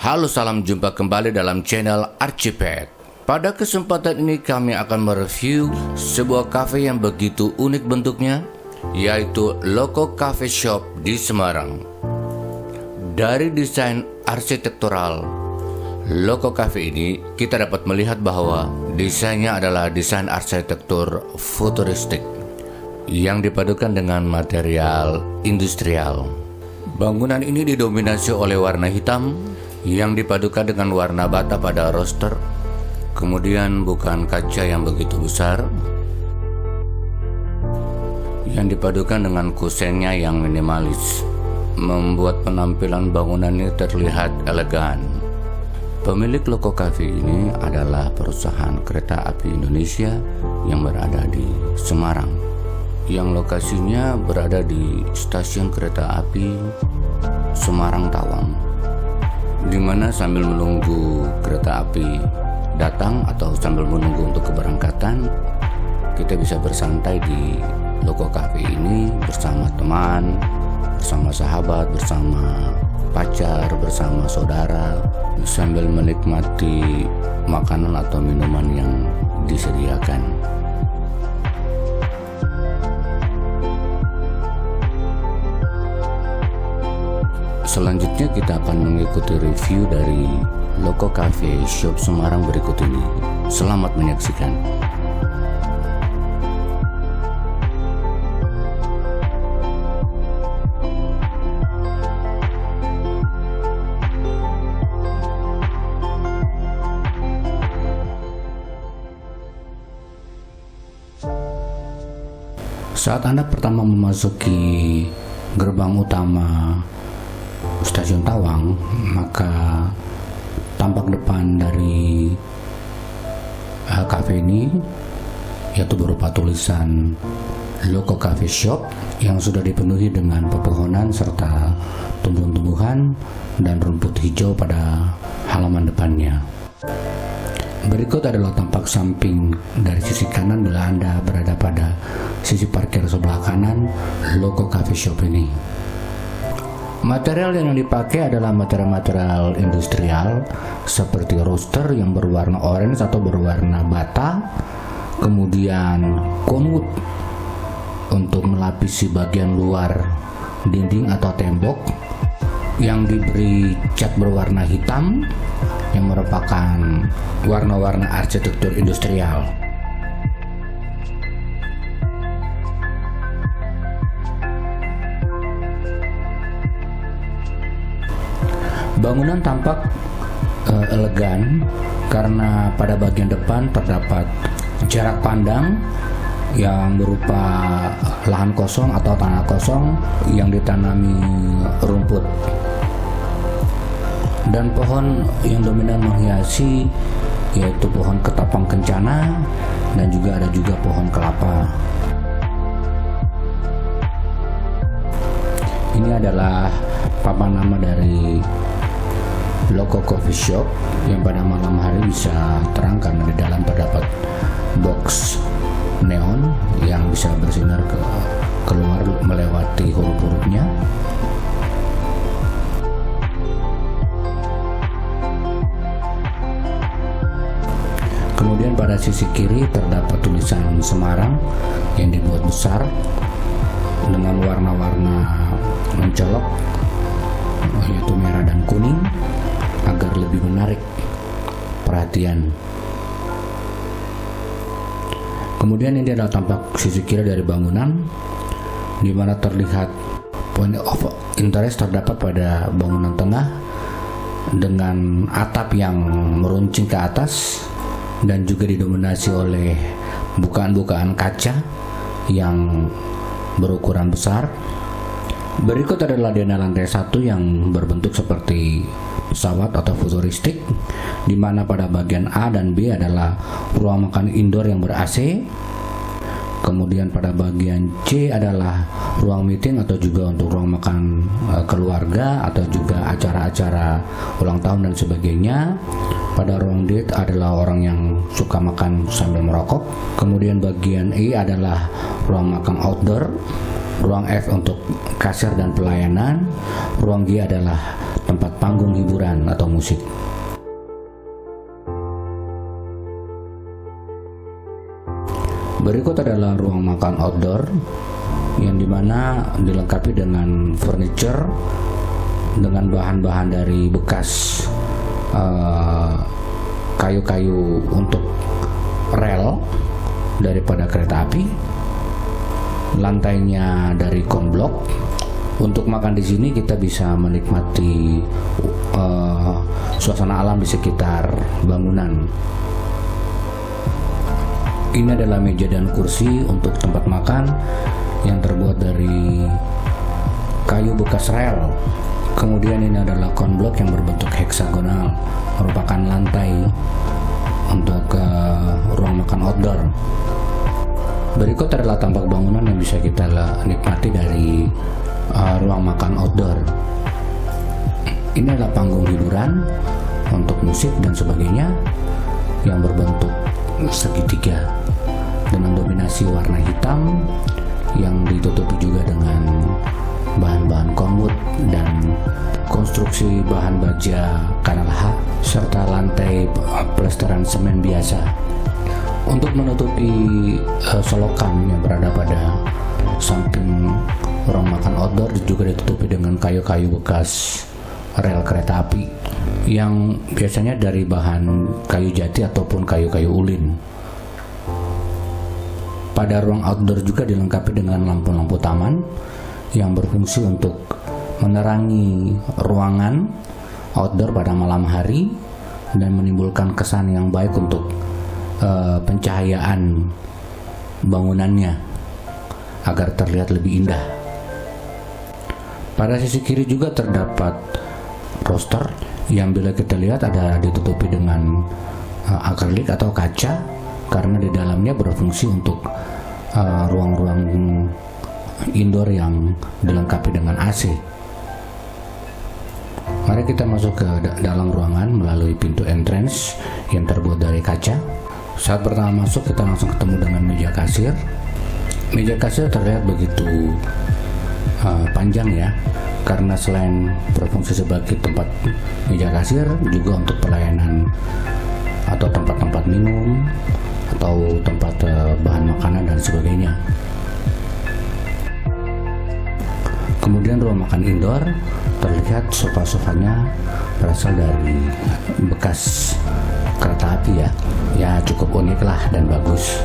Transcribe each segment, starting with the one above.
Halo, salam jumpa kembali dalam channel Archipad. Pada kesempatan ini kami akan mereview sebuah cafe yang begitu unik bentuknya, yaitu Loco Cafe Shop di Semarang. Dari desain arsitektural Loco Cafe ini, kita dapat melihat bahwa desainnya adalah desain arsitektur futuristik yang dipadukan dengan material industrial. Bangunan ini didominasi oleh warna hitam yang dipadukan dengan warna bata pada roster, kemudian bukan kaca yang begitu besar, yang dipadukan dengan kusennya yang minimalis, membuat penampilan bangunan ini terlihat elegan. Pemilik Loco Cafe ini adalah perusahaan kereta api Indonesia yang berada di Semarang, yang lokasinya berada di stasiun kereta api Semarang Tawang, di mana sambil menunggu kereta api datang atau sambil menunggu untuk keberangkatan, kita bisa bersantai di Loco Cafe ini bersama teman, bersama sahabat, bersama pacar, bersama saudara, sambil menikmati makanan atau minuman yang disediakan. Selanjutnya kita akan mengikuti review dari Loco Cafe Shop Semarang berikut ini. Selamat menyaksikan. Saat Anda pertama memasuki gerbang utama Stasiun Tawang, maka tampak depan dari kafe ini yaitu berupa tulisan Loco Cafe Shop yang sudah dipenuhi dengan pepohonan serta tumbuhan-tumbuhan dan rumput hijau pada halaman depannya. Berikut adalah tampak samping dari sisi kanan bila Anda berada pada sisi parkir sebelah kanan Loco Cafe Shop ini. Material yang dipakai adalah material industrial seperti roster yang berwarna orange atau berwarna bata, kemudian konwood untuk melapisi bagian luar dinding atau tembok yang diberi cat berwarna hitam yang merupakan warna-warna arsitektur industrial. Bangunan tampak elegan karena pada bagian depan terdapat jarak pandang yang berupa lahan kosong atau tanah kosong yang ditanami rumput, dan pohon yang dominan menghiasi yaitu pohon ketapang kencana dan juga ada pohon kelapa. Ini adalah papan nama dari Loco Coffee Shop yang pada malam hari bisa terang karena di dalam terdapat box neon yang bisa bersinar keluar melewati huruf-hurufnya. Kemudian pada sisi kiri terdapat tulisan Semarang yang dibuat besar dengan warna-warna mencolok yaitu merah dan kuning agar lebih menarik perhatian. Kemudian ini adalah tampak sisi kiri dari bangunan, di mana terlihat point of interest terdapat pada bangunan tengah dengan atap yang meruncing ke atas dan juga didominasi oleh bukaan-bukaan kaca yang berukuran besar. Berikut adalah denah lantai 1 yang berbentuk seperti pesawat atau futuristik, di mana pada bagian A dan B adalah ruang makan indoor yang ber-AC. Kemudian pada bagian C adalah ruang meeting atau juga untuk ruang makan keluarga atau juga acara-acara ulang tahun dan sebagainya. Pada ruang D adalah orang yang suka makan sambil merokok. Kemudian bagian E adalah ruang makan outdoor. Ruang F untuk kasir dan pelayanan. Ruang G adalah tempat panggung hiburan atau musik. Berikut adalah ruang makan outdoor yang dimana dilengkapi dengan furniture dengan bahan-bahan dari bekas kayu-kayu untuk rel daripada kereta api. Lantainya dari konblok. Untuk makan di sini kita bisa menikmati suasana alam di sekitar bangunan. Ini adalah meja dan kursi untuk tempat makan yang terbuat dari kayu bekas rel. Kemudian ini adalah konblok yang berbentuk heksagonal, merupakan lantai untuk ruang makan outdoor. Berikut adalah tampak bangunan yang bisa kita nikmati dari ruang makan outdoor. Ini adalah panggung hiburan untuk musik dan sebagainya yang berbentuk segitiga dengan dominasi warna hitam yang ditutupi juga dengan bahan-bahan konwood dan konstruksi bahan baja kanal H serta lantai plesteran semen biasa. Untuk menutupi selokan yang berada pada samping ruang makan outdoor juga ditutupi dengan kayu-kayu bekas rel kereta api yang biasanya dari bahan kayu jati ataupun kayu-kayu ulin. Pada ruang outdoor juga dilengkapi dengan lampu-lampu taman yang berfungsi untuk menerangi ruangan outdoor pada malam hari dan menimbulkan kesan yang baik untuk pencahayaan bangunannya agar terlihat lebih indah. Pada sisi kiri juga terdapat roster yang bila kita lihat ada ditutupi dengan akrilik atau kaca karena di dalamnya berfungsi untuk ruang-ruang indoor yang dilengkapi dengan AC. Mari kita masuk ke dalam ruangan melalui pintu entrance yang terbuat dari kaca. Saat pertama masuk kita langsung ketemu dengan meja kasir. Meja kasir terlihat begitu panjang ya, karena selain berfungsi sebagai tempat meja kasir juga untuk pelayanan atau tempat-tempat minum atau tempat bahan makanan dan sebagainya. Kemudian ruang makan indoor terlihat sofa-sofanya berasal dari bekas kereta api ya cukup unik lah dan bagus.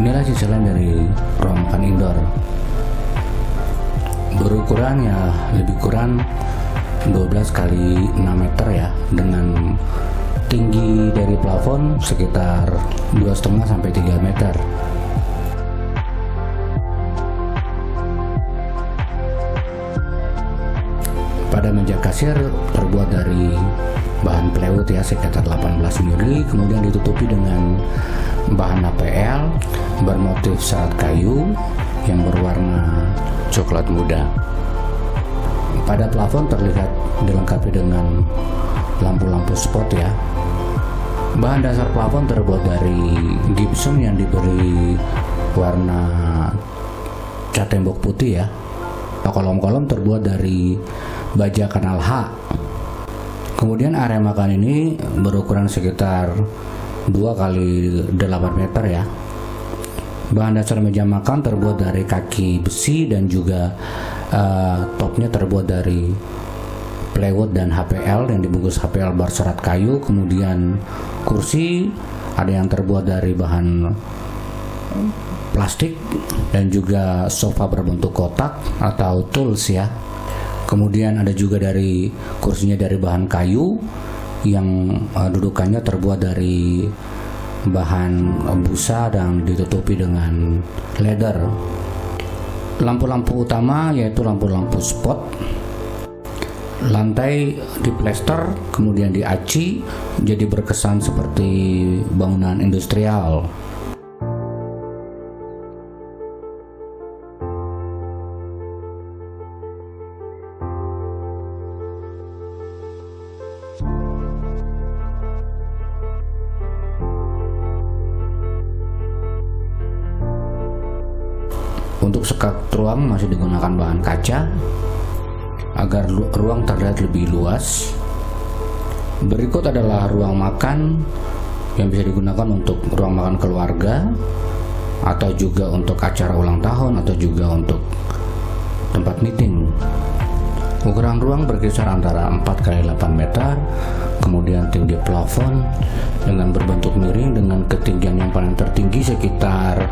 Inilah sisi lain dari ruang makan indoor. Berukuran ya lebih kurang 12 kali 6 meter ya, dengan tinggi dari plafon sekitar 2,5 sampai 3 meter. Pada meja kasir terbuat dari bahan plywood ya sekitar 18 mili, kemudian ditutupi dengan bahan APL bermotif serat kayu yang berwarna coklat muda. Pada plafon terlihat dilengkapi dengan lampu-lampu spot ya. Bahan dasar plafon terbuat dari gypsum yang diberi warna cat tembok putih ya. Kolom-kolom terbuat dari baja kanal H. Kemudian area makan ini berukuran sekitar 2 kali 8 meter ya. Bahan dasar meja makan terbuat dari kaki besi dan juga topnya terbuat dari plywood dan HPL yang dibungkus HPL berserat kayu. Kemudian kursi ada yang terbuat dari bahan plastik dan juga sofa berbentuk kotak atau tools ya. Kemudian ada juga dari kursinya dari bahan kayu yang dudukannya terbuat dari bahan busa dan ditutupi dengan leather. Lampu-lampu utama yaitu lampu-lampu spot. Lantai diplester kemudian diaci jadi berkesan seperti bangunan industrial. Untuk sekat ruang masih digunakan bahan kaca. agar ruang terlihat lebih luas. Berikut adalah ruang makan yang bisa digunakan untuk ruang makan keluarga, atau juga untuk acara ulang tahun, atau juga untuk tempat meeting. Ukuran ruang berkisar antara 4x8 meter, kemudian tinggi plafon dengan berbentuk miring dengan ketinggian yang paling tertinggi sekitar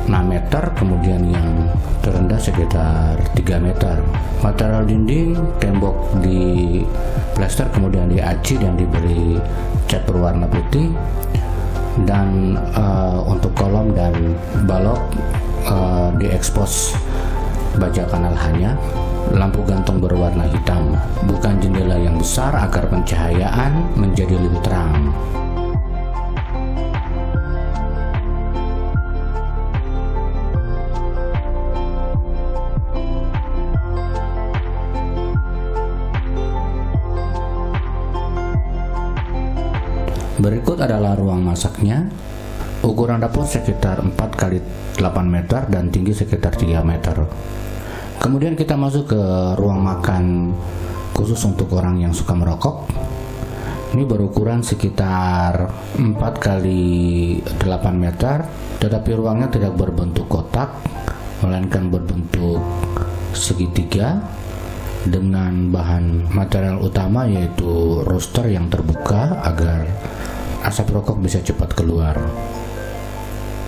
6 meter, kemudian yang terendah sekitar 3 meter. Material dinding, tembok di plester, kemudian diaci dan diberi cat berwarna putih. Dan untuk kolom dan balok diekspos baja kanal hanya. Lampu gantung berwarna hitam, bukan jendela yang besar agar pencahayaan menjadi lebih terang. Berikut adalah ruang masaknya. Ukuran dapur sekitar 4x8 meter dan tinggi sekitar 3 meter. Kemudian kita masuk ke ruang makan khusus untuk orang yang suka merokok. Ini berukuran sekitar 4x8 meter, tetapi ruangnya tidak berbentuk kotak, melainkan berbentuk segitiga dengan bahan material utama yaitu roster yang terbuka agar asap rokok bisa cepat keluar.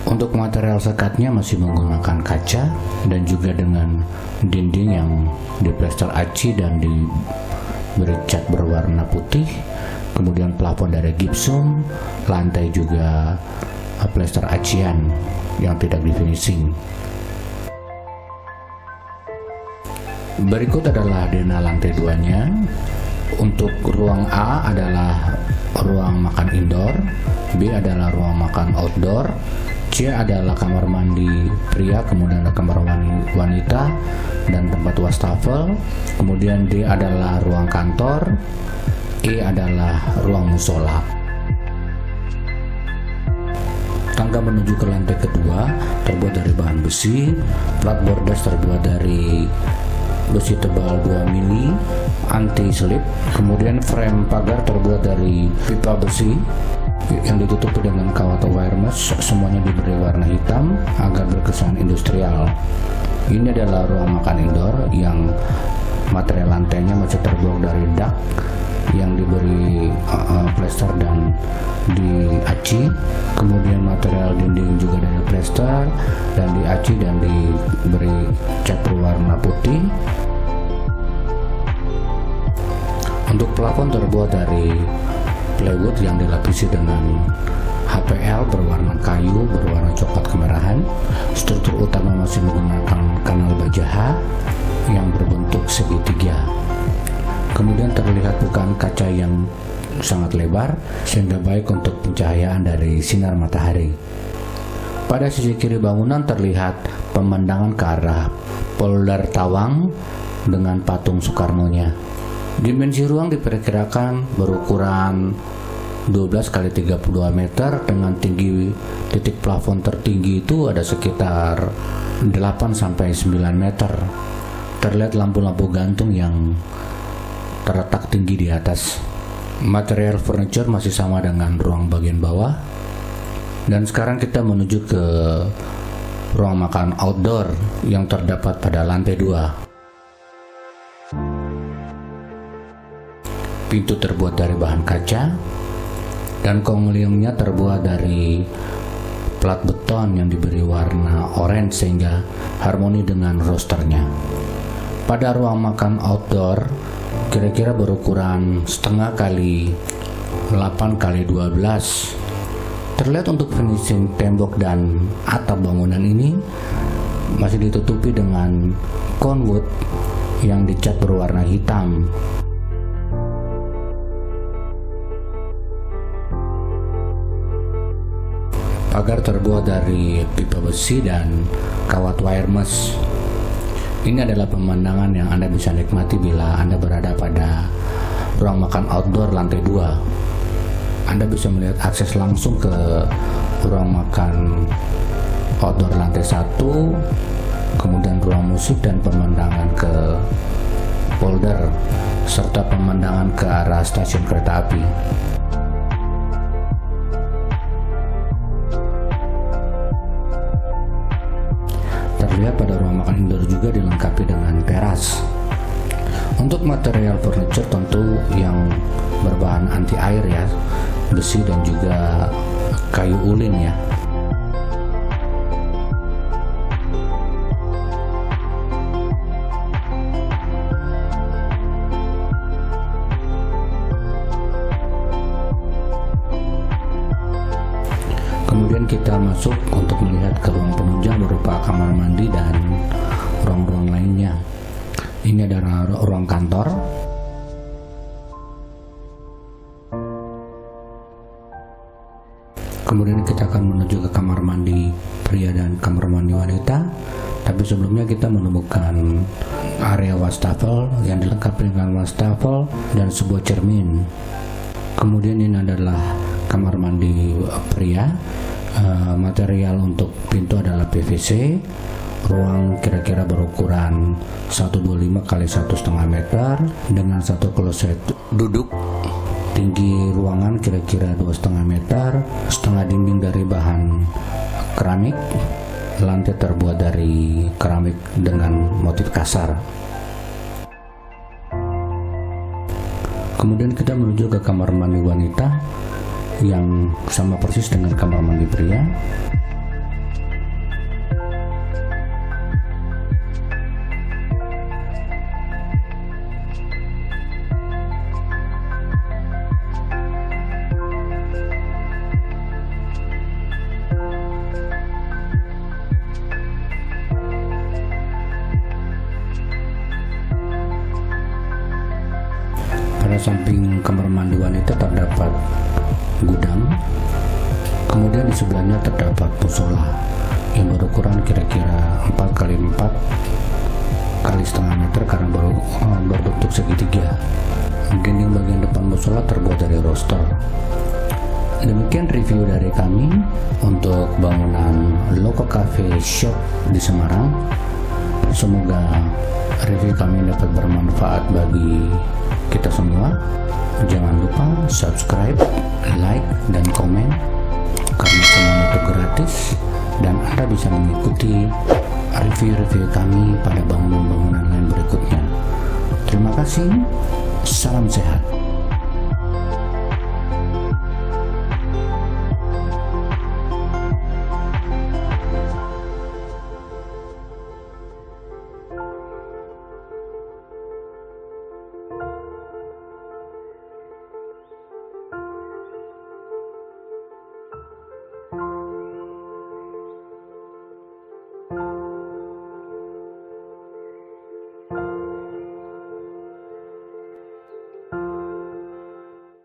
Untuk material sekatnya masih menggunakan kaca dan juga dengan dinding yang diplester aci dan diberi cat berwarna putih. Kemudian plafon dari gypsum, lantai juga plester acian yang tidak di finishing. Berikut adalah denah lantai 2-nya. Untuk ruang A adalah ruang makan indoor, B adalah ruang makan outdoor, C adalah kamar mandi pria, kemudian ada kamar wanita dan tempat wastafel, kemudian D adalah ruang kantor, E adalah ruang musola. Tangga menuju ke lantai kedua terbuat dari bahan besi, plat bordes terbuat dari besi tebal 2 mili anti selip, kemudian frame pagar terbuat dari pipa besi yang ditutupi dengan kawat wire mesh. Semuanya diberi warna hitam agar berkesan industrial. Ini adalah ruang makan indoor yang material lantainya masih terbuat dari dak yang diberi plester dan diaci. Kemudian material dinding juga dari plester dan diaci dan diberi cat berwarna putih. Untuk plafon terbuat dari plywood yang dilapisi dengan HPL berwarna kayu berwarna coklat kemerahan. Struktur utama masih menggunakan kanal baja H yang berbentuk segitiga. Kemudian terlihat bukan kaca yang sangat lebar sehingga baik untuk pencahayaan dari sinar matahari. Pada sisi kiri bangunan terlihat pemandangan ke arah Polder Tawang dengan patung Soekarno-nya. Dimensi ruang diperkirakan berukuran 12x32 meter dengan tinggi titik plafon tertinggi itu ada sekitar 8-9 meter. Terlihat lampu-lampu gantung yang terletak tinggi di atas. Material furniture masih sama dengan ruang bagian bawah. Dan sekarang kita menuju ke ruang makan outdoor yang terdapat pada lantai 2. Pintu terbuat dari bahan kaca dan kongliungnya terbuat dari plat beton yang diberi warna orange sehingga harmoni dengan rosternya. Pada ruang makan outdoor kira-kira berukuran setengah kali 8x12. Terlihat untuk finishing tembok dan atap bangunan ini masih ditutupi dengan conwood yang dicat berwarna hitam. Pagar terbuat dari pipa besi dan kawat wire mesh. Ini adalah pemandangan yang Anda bisa nikmati bila Anda berada pada ruang makan outdoor lantai 2. Anda bisa melihat akses langsung ke ruang makan outdoor lantai 1, kemudian ruang musik dan pemandangan ke polder, serta pemandangan ke arah stasiun kereta api. Terlihat pada ruang makan indoor juga dilengkapi dengan teras. Untuk material furniture tentu yang berbahan anti air ya, besi dan juga kayu ulin ya. Kemudian kita masuk untuk melihat ke ruang penunjang berupa kamar mandi dan ruang-ruang lainnya. Ini adalah ruang kantor. Kemudian kita akan menuju ke kamar mandi pria dan kamar mandi wanita. Tapi sebelumnya kita menemukan area wastafel yang dilengkapi dengan wastafel dan sebuah cermin. Kemudian ini adalah kamar mandi pria. Material untuk pintu adalah PVC. Ruang kira-kira berukuran 125 x 1,5 meter dengan satu kloset duduk. Tinggi ruangan kira-kira 2,5 meter. Setengah dinding dari bahan keramik. Lantai terbuat dari keramik dengan motif kasar. Kemudian kita menuju ke kamar mandi wanita yang sama persis dengan kamar mandi pria. Pada samping kamar mandi wanita terdapat gudang. Kemudian di sebelahnya terdapat musola yang berukuran kira-kira 4 x 4 x setengah meter karena berbentuk segitiga. Dinding bagian depan musola terbuat dari roster. Demikian review dari kami untuk bangunan Loco Cafe Shop di Semarang. Semoga review kami dapat bermanfaat bagi kita semua. Jangan lupa subscribe, like, dan komen karena semuanya itu gratis dan Anda bisa mengikuti review-review kami pada bangunan-bangunan lain berikutnya. Terima kasih, salam sehat.